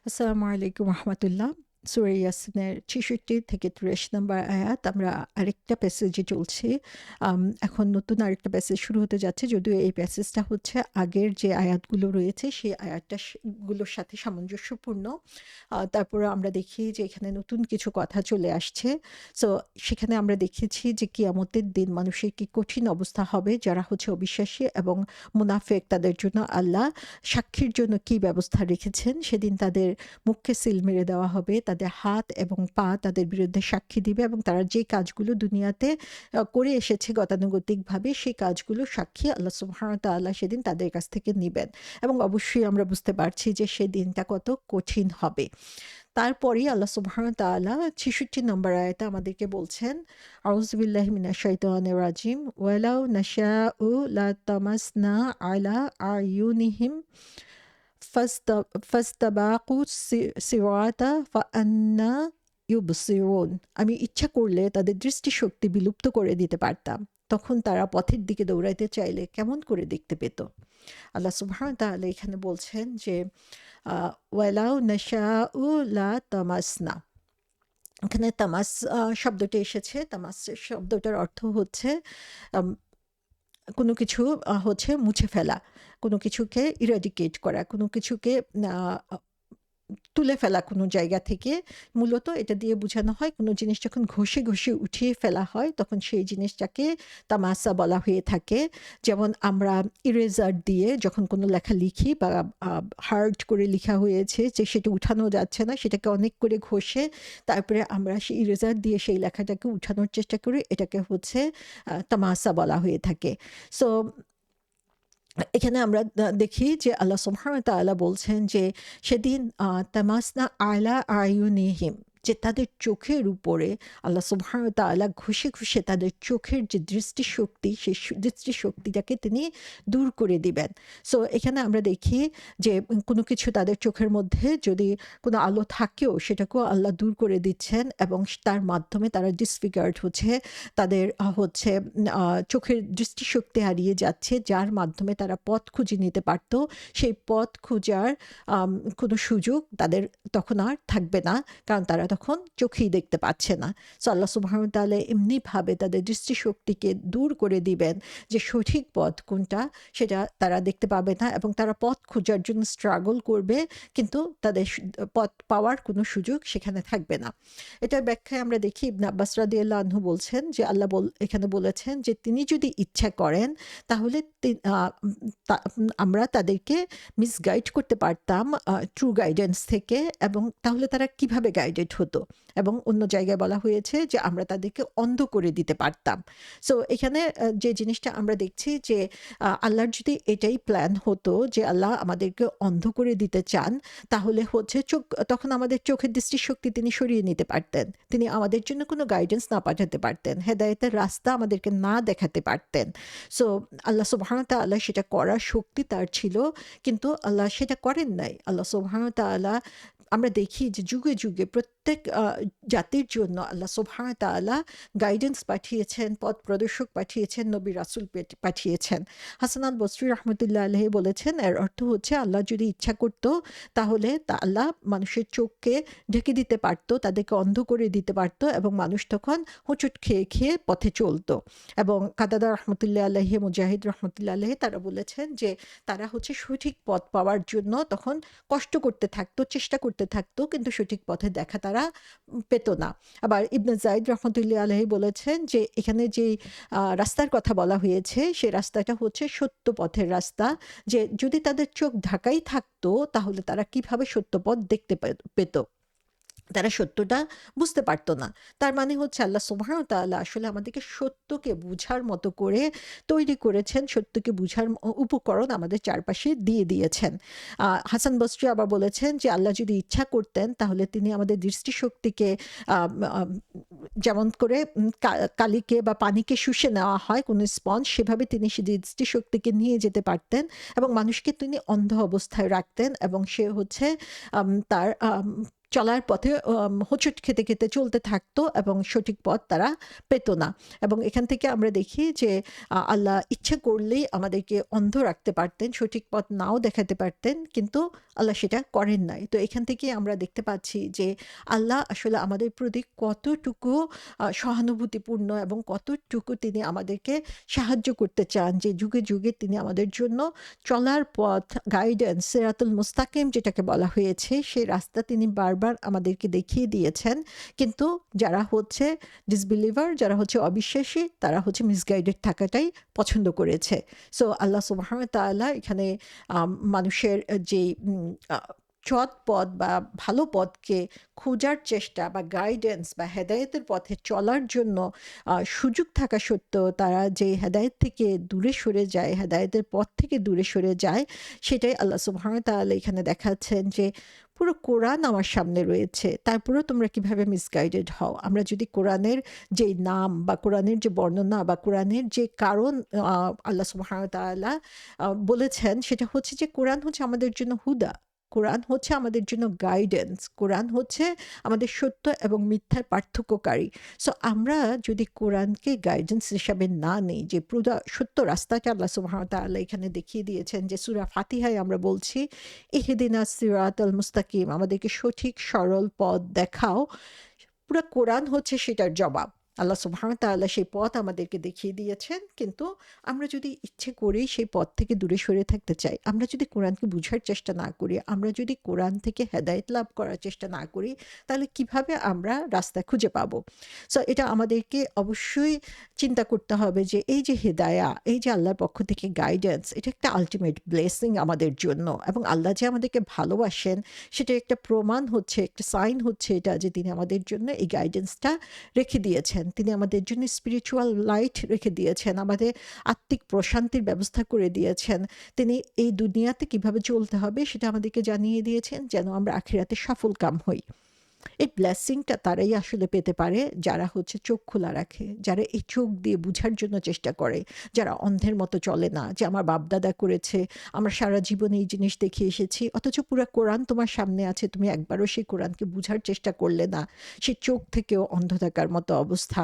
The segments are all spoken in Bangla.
আসসালামু আলাইকুম রহমতুল্লাহ। সূরা ইয়াসিনের ৬৬ থেকে ৮৩ নম্বর আয়াত। আমরা আরেকটা প্যাসেজে চলছি। এখন নতুন আরেকটা প্যাসেজ শুরু হতে যাচ্ছে। যদিও এই প্যাসেজটা হচ্ছে আগের যে আয়াতগুলো রয়েছে সেই আয়াতটা গুলোর সাথে সামঞ্জস্যপূর্ণ। তারপরে আমরা দেখি যে এখানে নতুন কিছু কথা চলে আসছে। সো সেখানে আমরা দেখেছি যে কিয়ামতের দিন মানুষের কি কঠিন অবস্থা হবে যারা হচ্ছে অবিশ্বাসী এবং মুনাফেক, তাদের জন্য আল্লাহ সাক্ষীর জন্য কি ব্যবস্থা রেখেছেন। সেদিন তাদের মুখকে সিল মেরে দেওয়া হবে, তাদের হাত এবং পা তাদের বিরুদ্ধে সাক্ষী দিবে এবং তারা যে কাজগুলো দুনিয়াতে করে এসেছে গতানুগতিকভাবে সেই কাজগুলো সাক্ষী আল্লাহ সুবহানাহু ওয়া তাআলা সেদিন তাদের কাছ থেকে নিবেন। এবং অবশ্যই আমরা বুঝতে পারছি যে সেই দিনটা কত কঠিন হবে। তারপরেই আল্লাহ সুবহানাহু ওয়া তাআলা ৬৬ নম্বর আয়াতে আমাদেরকে বলছেন, আউযু বিল্লাহি মিনাশ শাইতানির রাজিম, ওয়ালাউ নাশাউ লাতামাসনা আলা আয়ুনিহিম ফাস্তাবাকু সিরাতা ফাআন্না ইউবসিরুন। আমি ইচ্ছা করলে তাদের দৃষ্টিশক্তি বিলুপ্ত করে দিতে পারতাম, তখন তারা পথের দিকে দৌড়াইতে চাইলে কেমন করে দেখতে পেত। আল্লাহ সুবহানাহু ওয়া তাআলা এখানে বলছেন যে ওয়ালাউ নাশাউ লা তামাসনা। এখানে তামাস শব্দটা এসেছে। তামাস শব্দটার অর্থ হচ্ছে আম কোনো কিছু হচ্ছে মুছে ফেলা, কোনো কিছুকে ইরাডিকেট করা, কোনো কিছুকে আ আ তুলে ফেলা কোনো জায়গা থেকে। মূলত এটা দিয়ে বোঝানো হয় কোনো জিনিস যখন ঘষে উঠিয়ে ফেলা হয় তখন সেই জিনিসটাকে তামাসা বলা হয়ে থাকে। যেমন আমরা ইরেজার দিয়ে যখন কোনো লেখা লিখি বা হার্ড করে লিখা হয়েছে যে সেটা উঠানো যাচ্ছে না, সেটাকে অনেক করে ঘষে তারপরে আমরা সেই ইরেজার দিয়ে সেই লেখাটাকে উঠানোর চেষ্টা করি, এটাকে হচ্ছে তামাসা বলা হয়ে থাকে। সো এখানে আমরা দেখি যে আল্লাহ সুবহানাহু ওয়া তাআলা বলছেন যে সেদিন তামাসনা আলা আয়ুনিহিম, যে তাদের চোখের উপরে আল্লাহ সুবহানাহু ওয়া তাআলা ঘষে তাদের চোখের যে দৃষ্টিশক্তি সেই দৃষ্টিশক্তিটাকে তিনি দূর করে দিবেন। সো এখানে আমরা দেখি যে কোনো কিছু তাদের চোখের মধ্যে যদি কোনো আলো থাকেও সেটাকেও আল্লাহ দূর করে দিচ্ছেন এবং তার মাধ্যমে তারা ডিসফিগার্ড হচ্ছে, তাদের হচ্ছে চোখের দৃষ্টিশক্তি হারিয়ে যাচ্ছে, যার মাধ্যমে তারা পথ খুঁজে নিতে পারত। সেই পথ খোঁজার কোনো সুযোগ তাদের তখন আর থাকবে না, কারণ তারা তখন চোখেই দেখতে পাচ্ছে না। সো আল্লাহ সুবহানাহু ওয়া তাআলা এমনিভাবে তাদের দৃষ্টিশক্তিকে দূর করে দিবেন যে সঠিক পথ কোনটা সেটা তারা দেখতে পাবে না এবং তারা পথ খোঁজার জন্য স্ট্রাগল করবে, কিন্তু তাদের পথ পাওয়ার কোনো সুযোগ সেখানে থাকবে না। এটার ব্যাখ্যায় আমরা দেখি ইবনে আব্বাস রাদিয়াল্লাহু আনহু বলছেন যে আল্লাহ এখানে বলেছেন যে তিনি যদি ইচ্ছা করেন তাহলে আমরা তাদেরকে মিসগাইড করতে পারতাম ট্রু গাইডেন্স থেকে, এবং তাহলে তারা কিভাবে গাইডেড হতো। এবং অন্য জায়গায় বলা হয়েছে যে আমরা তাদেরকে অন্ধ করে দিতে পারতাম। সো এখানে যে জিনিসটা আমরা দেখছি যে আল্লাহর যদি এটাই প্ল্যান হতো যে আল্লাহ আমাদেরকে অন্ধ করে দিতে চান, তাহলে হচ্ছে তখন আমাদের চোখের দৃষ্টিশক্তি তিনি সরিয়ে নিতে পারতেন, তিনি আমাদের জন্য কোনো গাইডেন্স না পাঠাতে পারতেন, হেদায়েতের রাস্তা আমাদেরকে না দেখাতে পারতেন। সো আল্লাহ সুবহানাহু ওয়া তাআলা সেটা করার শক্তি তার ছিল, কিন্তু আল্লাহ সেটা করেন নাই। আল্লাহ সুবহানাহু ওয়া তাআলা আমরা দেখি যে যুগে যুগে প্রত্যেক জাতির জন্য আল্লাহ সুবহানাহু ওয়া তাআলা গাইডেন্স পাঠিয়েছেন, পথ প্রদর্শক পাঠিয়েছেন, নবী রাসূল পাঠিয়েছেন। হাসান আল বসরি রহমতুল্লাহ আলাইহি বলেছেন এর অর্থ হচ্ছে আল্লাহ যদি ইচ্ছা করত তাহলে আল্লাহ মানুষের চোখকে ঢেকে দিতে পারত, তাদেরকে অন্ধ করে দিতে পারত এবং মানুষ তখন হোঁচট খেয়ে খেয়ে পথে চলত। এবং কাতাদা রহমতুল্লাহ আলাইহি, মুজাহিদ রহমতুল্লাহ আলাইহি তারা বলেছেন যে তারা হচ্ছে সঠিক পথ পাওয়ার জন্য তখন কষ্ট করতে থাকতো, চেষ্টা করতে থাকতো, কিন্তু সঠিক পথে দেখা তারা পেত না। আবার ইবনে যায়েদ রহমতুল্লাহ আলাইহি বলেছেন যে এখানে যে রাস্তার কথা বলা হয়েছে সেই রাস্তাটা হচ্ছে সত্য পথের রাস্তা, যে যদি তাদের চোখ ঢাকাই থাকতো তাহলে তারা কিভাবে সত্য পথ দেখতে পেত, তারা সত্যটা বুঝতে পারত না। তার মানে হচ্ছে আল্লাহ সুবহানাহু ওয়া তাআলা আসলে আমাদেরকে সত্যকে বুঝার মতো করে তৈরি করেছেন, সত্যকে বুঝার উপকরণ আমাদের চারপাশে দিয়ে দিয়েছেন। হাসান বসরি আবার বলেছেন যে আল্লাহ যদি ইচ্ছা করতেন তাহলে তিনি আমাদের দৃষ্টিশক্তিকে আম আম যেমন করে কালিকে বা পানিকে শুষে নেওয়া হয় কোনো স্পঞ্জ, সেভাবে তিনি সে দৃষ্টিশক্তিকে নিয়ে যেতে পারতেন এবং মানুষকে তিনি অন্ধ অবস্থায় রাখতেন এবং সে হচ্ছে তার চলার পথে হোঁচট খেতে, খেতে চলতে থাকতো এবং সঠিক পথ তারা পেত না। এবং এখান থেকে আমরা দেখি যে আল্লাহ ইচ্ছে করলেই আমাদেরকে অন্ধ রাখতে পারতেন, সঠিক পথ নাও দেখাতে পারতেন, কিন্তু আল্লাহ সেটা করেন নাই। তো এখান থেকে আমরা দেখতে পাচ্ছি যে আল্লাহ আসলে আমাদের প্রতি কতটুকু সহানুভূতিপূর্ণ এবং কতটুকু তিনি আমাদেরকে সাহায্য করতে চান, যে যুগে, যুগে তিনি আমাদের জন্য চলার পথ, গাইডেন্স, সিরাতুল মুস্তাকিম যেটাকে বলা হয়েছে, সেই রাস্তা তিনি বারবার আমাদেরকে দেখিয়ে দিয়েছেন। কিন্তু যারা হচ্ছে ডিসবিলিভার, যারা হচ্ছে অবিশ্বাসী, তারা হচ্ছে মিসগাইডেড থাকাটাই পছন্দ করেছে। সো আল্লাহ সুবহানাহু ওয়া তাআলা এখানে মানুষের যে সৎ পথ বা ভালো পথকে খোঁজার চেষ্টা বা গাইডেন্স বা হেদায়েতের পথে চলার জন্য সুযোগ থাকা সত্ত্বেও তারা যে হেদায়েত থেকে দূরে সরে যায়, হেদায়েতের পথ থেকে দূরে সরে যায়, সেটাই আল্লাহ সুবহানাহু ওয়া তাআলা এখানে দেখাচ্ছেন যে পুরো কোরআন আমার সামনে রয়েছে, তারপরেও তোমরা কিভাবে মিসগাইডেড হও। আমরা যদি কোরআনের যে নাম বা কোরআনের যে বর্ণনা বা কোরআনের যে কারণ আল্লাহ সুবহানাহু ওয়া তাআলা বলেছেন, সেটা হচ্ছে যে কোরআন হচ্ছে আমাদের জন্য হুদা, কোরআন হচ্ছে আমাদের জন্য গাইডেন্স, কোরআন হচ্ছে আমাদের সত্য এবং মিথ্যার পার্থক্যকারী। সো আমরা যদি কোরআনকে গাইডেন্স হিসাবে না নেই, যে পুরো সত্য রাস্তাটা আল্লাহ সুবহানাহু ওয়া তাআলা এখানে দেখিয়ে দিয়েছেন, যে সূরা ফাতিহায় আমরা বলছি ইহদিনাস সিরাতাল মুস্তাকিম, আমাদেরকে সঠিক সরল পথ দেখাও। পুরা কোরআন হচ্ছে সেটার জবাব। আল্লাহ সুবহানাহু ওয়া তাআলা সেই পথ আমাদেরকে দেখিয়ে দিয়েছেন, কিন্তু আমরা যদি ইচ্ছে করেই সেই পথ থেকে দূরে সরে থাকতে চাই, আমরা যদি কোরআনকে বুঝার চেষ্টা না করি, আমরা যদি কোরআন থেকে হেদায়েত লাভ করার চেষ্টা না করি, তাহলে কিভাবে আমরা রাস্তা খুঁজে পাবো? সো এটা আমাদেরকে অবশ্যই চিন্তা করতে হবে যে এই যে হেদায়া, এই যে আল্লাহর পক্ষ থেকে গাইডেন্স, এটা একটা আল্টিমেট ব্লেসিং আমাদের জন্য, এবং আল্লাহ যে আমাদেরকে ভালোবাসেন সেটার একটা প্রমাণ হচ্ছে, একটা সাইন হচ্ছে এটা, যে তিনি আমাদের জন্য এই গাইডেন্সটা রেখে দিয়েছেন, তিনি আমাদের জন্য স্পিরিচুয়াল লাইট রেখে দিয়েছেন, আমাদের আত্মিক প্রশান্তির ব্যবস্থা করে দিয়েছেন, তিনি এই দুনিয়াতে কিভাবে চলতে হবে সেটা আমাদেরকে জানিয়ে দিয়েছেন, যেন আমরা আখিরাতে সফল কাম হই। এই ব্লেসিংটা তারাই আসলে পেতে পারে যারা হচ্ছে চোখ খোলা রাখে, যারা এই চোখ দিয়ে বুঝার জন্য চেষ্টা করে, যারা অন্ধের মতো চলে না, যে আমার বাপদাদা করেছে, আমরা সারা জীবনে এই জিনিস দেখে এসেছি, অথচ পুরো কোরআন তোমার সামনে আছে, তুমি একবারও সেই কোরআনকে বুঝার চেষ্টা করলে না, সেই চোখ থেকেও অন্ধ থাকার মতো অবস্থা।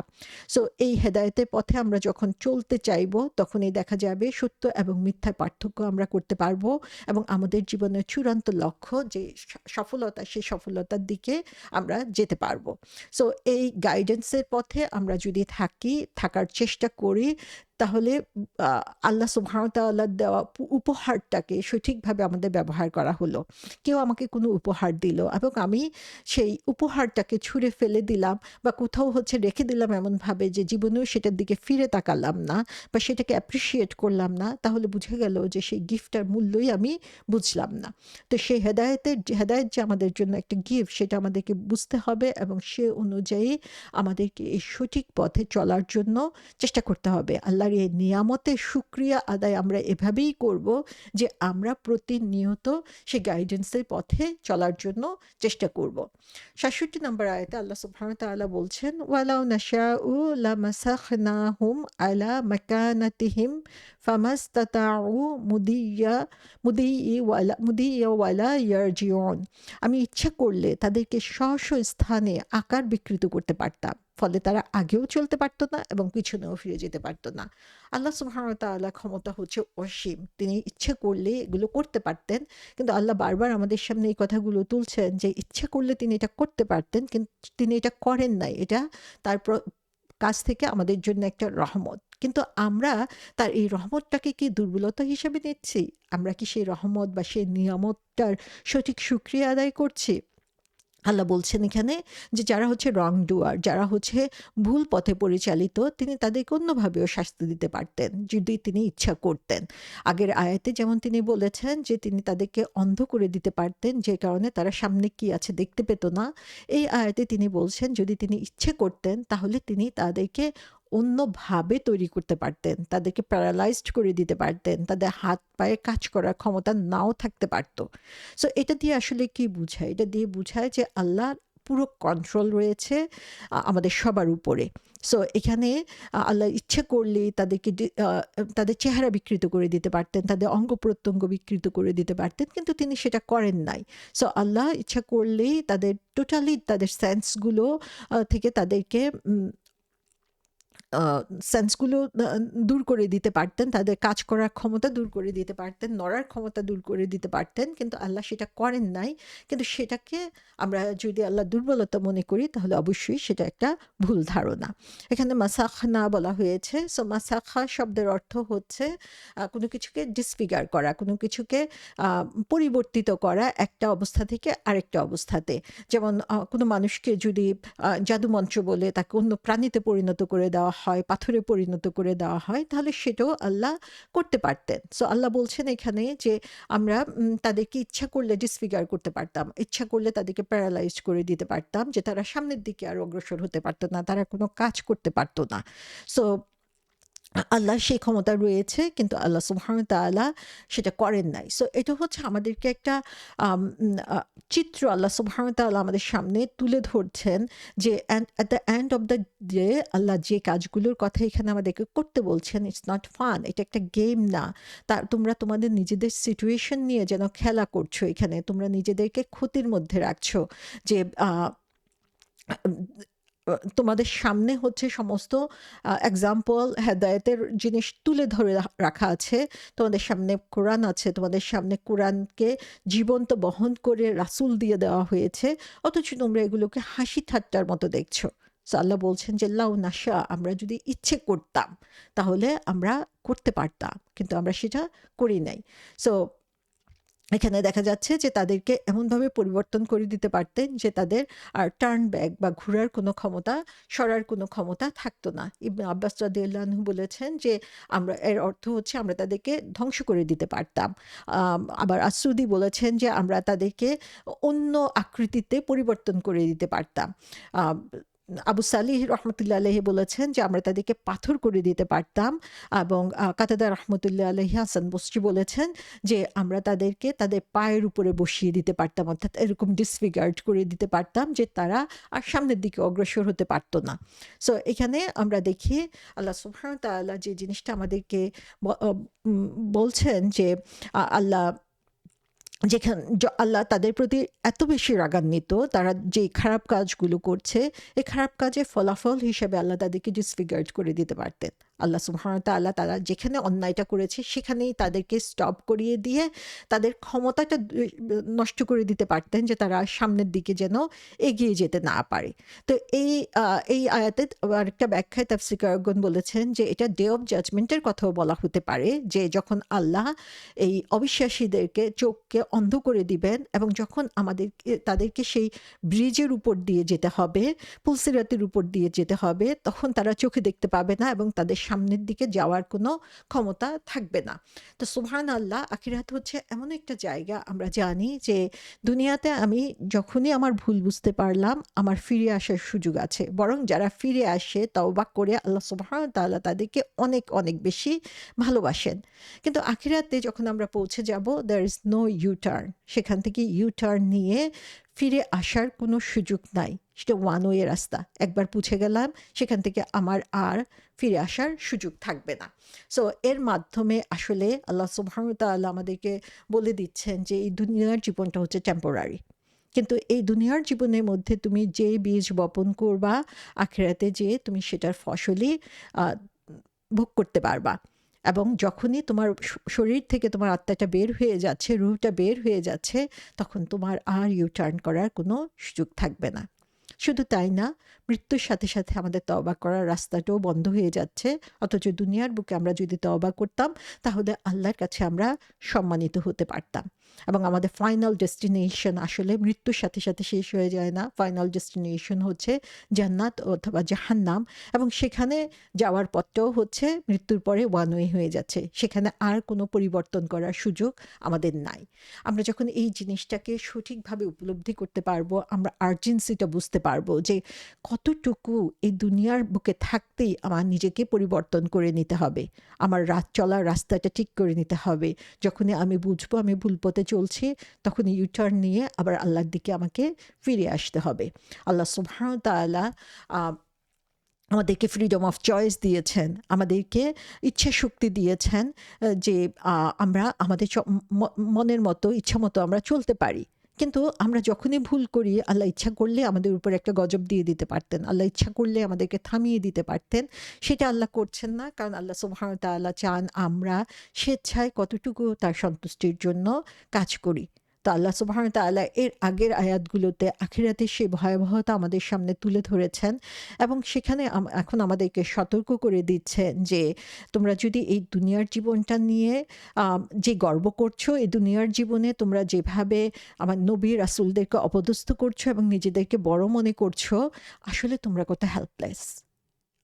সো এই হেদায়েতের পথে আমরা যখন চলতে চাইবো, তখনই দেখা যাবে সত্য এবং মিথ্যার পার্থক্য আমরা করতে পারবো, এবং আমাদের জীবনের চূড়ান্ত লক্ষ্য যে সফলতা, সেই সফলতার দিকে আমরা যেতে পারবো। সো এই গাইডেন্সের পথে আমরা যদি থাকার চেষ্টা করি, তাহলে আল্লাহ সুবহানাহু ওয়া তাআলার দেওয়া উপহারটাকে সঠিকভাবে আমাদের ব্যবহার করা হলো। কেউ আমাকে কোনো উপহার দিল এবং আমি সেই উপহারটাকে ছুঁড়ে ফেলে দিলাম বা কোথাও হচ্ছে রেখে দিলাম এমনভাবে যে জীবনেও সেটার দিকে ফিরে তাকালাম না বা সেটাকে অ্যাপ্রিশিয়েট করলাম না, তাহলে বুঝে গেল যে সেই গিফটটার মূল্যই আমি বুঝলাম না। তো সেই হেদায়েত যে আমাদের জন্য একটা গিফট, সেটা আমাদেরকে বুঝতে হবে এবং সে অনুযায়ী আমাদেরকে এই সঠিক পথে চলার জন্য চেষ্টা করতে হবে। আল্লাহর এই নিয়ামতের শুকরিয়া আদায় আমরা এভাবেই করব, যে আমরা প্রতিনিয়ত সেই গাইডেন্সের পথে চলার জন্য চেষ্টা করব। ৬৭ নম্বর আয়াতে আল্লাহ সুবহানাহু ওয়া তাআলা বলছেন, ওয়ালাউ নাশাউ লামাসাখনাহুম আলা মাকানাতিহিম ফামাস্তাতাউ মুদিয়্যা ওয়ালা ইয়ারজিউন। আমি ইচ্ছা করলে তাদেরকে স্ব স্থানে আকার বিকৃত করতে পারতাম, ফলে তারা আগেও চলতে পারতো না এবং পিছনেও ফিরে যেতে পারতো না। আল্লাহ সুবহানাহু ওয়া তাআলা ক্ষমতা হচ্ছে অসীম, তিনি ইচ্ছে করলে এগুলো করতে পারতেন, কিন্তু আল্লাহ বারবার আমাদের সামনে এই কথাগুলো তুলছেন যে ইচ্ছে করলে তিনি এটা করতে পারতেন, কিন্তু তিনি এটা করেন নাই। এটা তার কাছ থেকে আমাদের জন্য একটা রহমত, কিন্তু আমরা তার এই রহমতটাকে কি দুর্বলতা হিসেবে নিচ্ছি? আমরা কি সেই রহমত বা সেই নিয়ামতটার সঠিক শুকরিয়া আদায় করছি? আল্লাহ বলছেন এখানে যে যারা হচ্ছে রং ডুয়ার, যারা হচ্ছে ভুল পথে পরিচালিত, তিনি তাদেরকে অন্যভাবেও শাস্তি দিতে পারতেন যদি তিনি ইচ্ছা করতেন। আগের আয়াতে যেমন তিনি বলেছেন যে তিনি তাদেরকে অন্ধ করে দিতে পারতেন, যে কারণে তারা সামনে কি আছে দেখতে পেত না। এই আয়াতে তিনি বলছেন যদি তিনি ইচ্ছে করতেন, তাহলে তিনি তাদেরকে অন্যভাবে তৈরি করতে পারতেন, তাদেরকে প্যারালাইজড করে দিতে পারতেন, তাদের হাত পায়ে কাজ করার ক্ষমতা নাও থাকতে পারত। সো এটা দিয়ে আসলে কি বুঝায়? এটা দিয়ে বুঝায় যে আল্লাহ পুরো কন্ট্রোল রয়েছে আমাদের সবার উপরে। সো এখানে আল্লাহ ইচ্ছে করলেই তাদেরকে তাদের চেহারা বিকৃত করে দিতে পারতেন, তাদের অঙ্গ প্রত্যঙ্গ বিকৃত করে দিতে পারতেন, কিন্তু তিনি সেটা করেন নাই। সো আল্লাহ ইচ্ছা করলেই তাদের টোটালি তাদের সেন্সগুলো থেকে তাদেরকে সেন্সগুলো দূর করে দিতে পারতেন, তাদের কাজ করার ক্ষমতা দূর করে দিতে পারতেন, নড়ার ক্ষমতা দূর করে দিতে পারতেন, কিন্তু আল্লাহ সেটা করেন নাই। কিন্তু সেটাকে আমরা যদি আল্লাহ দুর্বলতা মনে করি তাহলে অবশ্যই সেটা একটা ভুল ধারণা। এখানে মাসাখনা বলা হয়েছে। সো মাসাখা শব্দের অর্থ হচ্ছে কোনো কিছুকে ডিসফিগার করা, কোনো কিছুকে পরিবর্তিত করা একটা অবস্থা থেকে আরেকটা অবস্থাতে। যেমন কোনো মানুষকে যদি জাদুমন্ত্র বলে তাকে অন্য প্রাণীতে পরিণত করে দেওয়া হয়, পাথরে পরিণত করে দেওয়া হয়, তাহলে সেটাও আল্লাহ করতে পারতেন। সো আল্লাহ বলছেন এখানে যে আমরা তাদেরকে ইচ্ছা করলে ডিসফিগার করতে পারতাম, ইচ্ছা করলে তাদেরকে প্যারালাইজ করে দিতে পারতাম, যে তারা সামনের দিকে আর অগ্রসর হতে পারতো না, তারা কোনো কাজ করতে পারতো না। সো আল্লাহ সেই ক্ষমতা রয়েছে, কিন্তু আল্লাহ সুবহানাহু ওয়া তাআলা সেটা করেন নাই। সো এটা হচ্ছে আমাদেরকে একটা চিত্র আল্লাহ সুবহানাহু ওয়া তাআলা আমাদের সামনে তুলে ধরছেন, যে at the end of the day আল্লাহ যে কাজগুলোর কথা এখানে আমাদেরকে করতে বলছেন, ইটস নট ফান, এটা একটা গেম না। তোমরা তোমাদের নিজেদের সিচুয়েশন নিয়ে যেন খেলা করছো, এখানে তোমরা নিজেদেরকে ক্ষতির মধ্যে রাখছো। যে তোমাদের সামনে হচ্ছে সমস্ত এক্সাম্পল হেদায়েতের জিনিস তুলে ধরে রাখা আছে, তোমাদের সামনে কোরআন আছে, তোমাদের সামনে কোরআনকে জীবন্ত বহন করে রাসূল দিয়ে দেওয়া হয়েছে, অথচ তোমরা এগুলোকে হাসি ঠাট্টার মতো দেখছো। সো আল্লাহ বলছেন যে লাউ নাশা, আমরা যদি ইচ্ছে করতাম তাহলে আমরা করতে পারতাম, কিন্তু আমরা সেটা করি নাই। সো এখানে দেখা যাচ্ছে যে তাদেরকে এমনভাবে পরিবর্তন করে দিতে পারতেন যে তাদের আর টার্ন ব্যাক বা ঘোরার কোনো ক্ষমতা, সরার কোনো ক্ষমতা থাকতো না। ইবনে আব্বাস রাদিয়াল্লাহু আনহু বলেছেন যে আমরা, এর অর্থ হচ্ছে আমরা তাদেরকে ধ্বংস করে দিতে পারতাম। আবার আসুদি বলেছেন যে আমরা তাদেরকে অন্য আকৃতিতে পরিবর্তন করে দিতে পারতাম। আবু সালিহ রহমতুল্লাহ আলহি বলেছেন যে আমরা তাদেরকে পাথর করে দিতে পারতাম। এবং কাতাদা রহমতুল্লাহ আলহি হাসান বসরি বলেছেন যে আমরা তাদেরকে তাদের পায়ের উপরে বসিয়ে দিতে পারতাম, অর্থাৎ এরকম ডিসফিগার্ড করে দিতে পারতাম যে তারা আর সামনের দিকে অগ্রসর হতে পারতো না। সো এখানে আমরা দেখি আল্লাহ সুবহানাহু ওয়া তাআলা যে জিনিসটা আমাদেরকে বলছেন যে আল্লাহ যেখানে আল্লাহ তাদের প্রতি এত বেশি রাগান্বিত, তারা যে খারাপ কাজগুলো করছে, এই খারাপ কাজের ফলাফল হিসেবে আল্লাহ তাদেরকে ডিসফিগার্ড করে দিতে পারতেন। আল্লাহ সুবহানাহু ওয়া তাআলা তারা যেখানে অন্যায়টা করেছে সেখানেই তাদেরকে স্টপ করিয়ে দিয়ে তাদের ক্ষমতাটা নষ্ট করে দিতে পারতেন, যে তারা সামনের দিকে যেন এগিয়ে যেতে না পারে। তো এই আয়াতে আরেকটা ব্যাখ্যায় তাফসীরকারগণ বলেছেন যে এটা ডে অফ জাজমেন্টের কথাও বলা হতে পারে, যে যখন আল্লাহ এই অবিশ্বাসীদেরকে চোখকে অন্ধ করে দিবেন এবং যখন তাদেরকে সেই ব্রিজের উপর দিয়ে যেতে হবে, পুলসিরাতের উপর দিয়ে যেতে হবে, তখন তারা চোখে দেখতে পাবে না এবং তাদের সামনের দিকে যাওয়ার কোনো ক্ষমতা থাকবে না। তো সুবহানাল্লাহ, আখিরাত হচ্ছে এমন একটা জায়গা, আমরা জানি যে দুনিয়াতে আমি যখনই আমার ভুল বুঝতে পারলাম আমার ফিরে আসার সুযোগ আছে, বরং যারা ফিরে আসে তওবা করে আল্লাহ সুবহানাহু ওয়া তাআলা তাদেরকে অনেক অনেক বেশি ভালোবাসেন। কিন্তু আখিরাতে যখন আমরা পৌঁছে যাব, there is no U turn, সেখান থেকে ইউ টার্ন নিয়ে ফিরে আসার কোনো সুযোগ নাই। সেটা ওয়ান ওয়ে রাস্তা, একবার পৌঁছে গেলাম সেখান থেকে আমার আর ফিরে আসার সুযোগ থাকবে না। সো এর মাধ্যমে আসলে আল্লাহ সুবহানাহু ওয়া তাআলা আমাদেরকে বলে দিচ্ছেন যে এই দুনিয়ার জীবনটা হচ্ছে টেম্পোরারি, কিন্তু এই দুনিয়ার জীবনের মধ্যে তুমি যে বীজ বপন করবা, আখিরাতে যে তুমি সেটার ফসলই ভোগ করতে পারবা। এবং যখনই তোমার শরীর থেকে তোমার আত্মাটা বের হয়ে যাচ্ছে, রুহটা বের হয়ে যাচ্ছে, তখন তোমার আর ইউ টার্ন করার কোনো সুযোগ থাকবে না। শুধু তাই না, মৃত্যুর সাথে সাথে আমাদের তওবা করার রাস্তাটাও বন্ধ হয়ে যাচ্ছে। অথচ দুনিয়ার বুকে আমরা যদি তওবা করতাম তাহলে আল্লাহর কাছে আমরা সম্মানিত হতে পারতাম। এবং আমাদের ফাইনাল ডেস্টিনেশন আসলে মৃত্যুর সাথে সাথে শেষ হয়ে যায় না, ফাইনাল ডেস্টিনেশন হচ্ছে জান্নাত অথবা জাহান্নাম। এবং সেখানে যাওয়ার পথটাও হচ্ছে মৃত্যুর পরে ওয়ান ওয়ে হয়ে যাচ্ছে, সেখানে আর কোনো পরিবর্তন করার সুযোগ আমাদের নাই। আমরা যখন এই জিনিসটাকে সঠিকভাবে উপলব্ধি করতে পারবো, আমরা আর্জেন্সিটা বুঝতে পারবো যে কতটুকু এই দুনিয়ার বুকে থাকতেই আমার নিজেকে পরিবর্তন করে নিতে হবে, আমার চলার রাস্তাটা ঠিক করে নিতে হবে। যখনই আমি বুঝবো আমি ভুল পথে পথে চলছি, তখন ইউটার্ন নিয়ে আবার আল্লাহর দিকে আমাকে ফিরে আসতে হবে। আল্লাহ সুবহানাহু ওয়া তাআলা আমাদেরকে ফ্রিডম অফ চয়েস দিয়েছেন, আমাদেরকে ইচ্ছা শক্তি দিয়েছেন, যে আমরা আমাদের মনের মতো ইচ্ছা মতো আমরা চলতে পারি। কিন্তু আমরা যখনই ভুল করি, আল্লাহ ইচ্ছা করলে আমাদের উপর একটা গজব দিয়ে দিতে পারতেন, আল্লাহ ইচ্ছা করলে আমাদেরকে থামিয়ে দিতে পারতেন। সেটা আল্লাহ করছেন না, কারণ আল্লাহ সুবহানাহু ওয়া তাআলা চান আমরা স্বেচ্ছায় কতটুকু তার সন্তুষ্টির জন্য কাজ করি। তো আল্লাহ সুবহানাহু ওয়া তাআলা এর আগের আয়াতগুলোতে আখিরাতের সেই ভয়াবহতা আমাদের সামনে তুলে ধরেছেন, এবং সেখানে এখন আমাদেরকে সতর্ক করে দিচ্ছেন যে তোমরা যদি এই দুনিয়ার জীবনটা নিয়ে যে গর্ব করছো, এই দুনিয়ার জীবনে তোমরা যেভাবে আমার নবী রাসূলদেরকে অপদস্থ করছো এবং নিজেদেরকে বড় মনে করছো, আসলে তোমরা কত হেল্পলেস।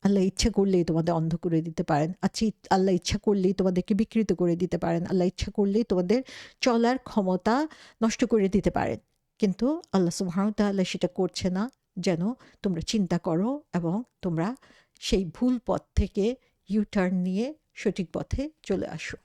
আল্লাহ ইচ্ছা করলেই তোমাদের অন্ধ করে দিতে পারেন। আচ্ছা, আল্লাহ ইচ্ছা করলেই তোমাদেরকে বিকৃত করে দিতে পারেন। আল্লাহ ইচ্ছা করলেই তোমাদের চলার ক্ষমতা নষ্ট করে দিতে পারেন। কিন্তু আল্লাহ সুবহানাহু ওয়া তাআলা সেটা করছে না। যেন তোমরা চিন্তা করো এবং তোমরা সেই ভুল পথ থেকে ইউটার্ন নিয়ে সঠিক পথে চলে আসো।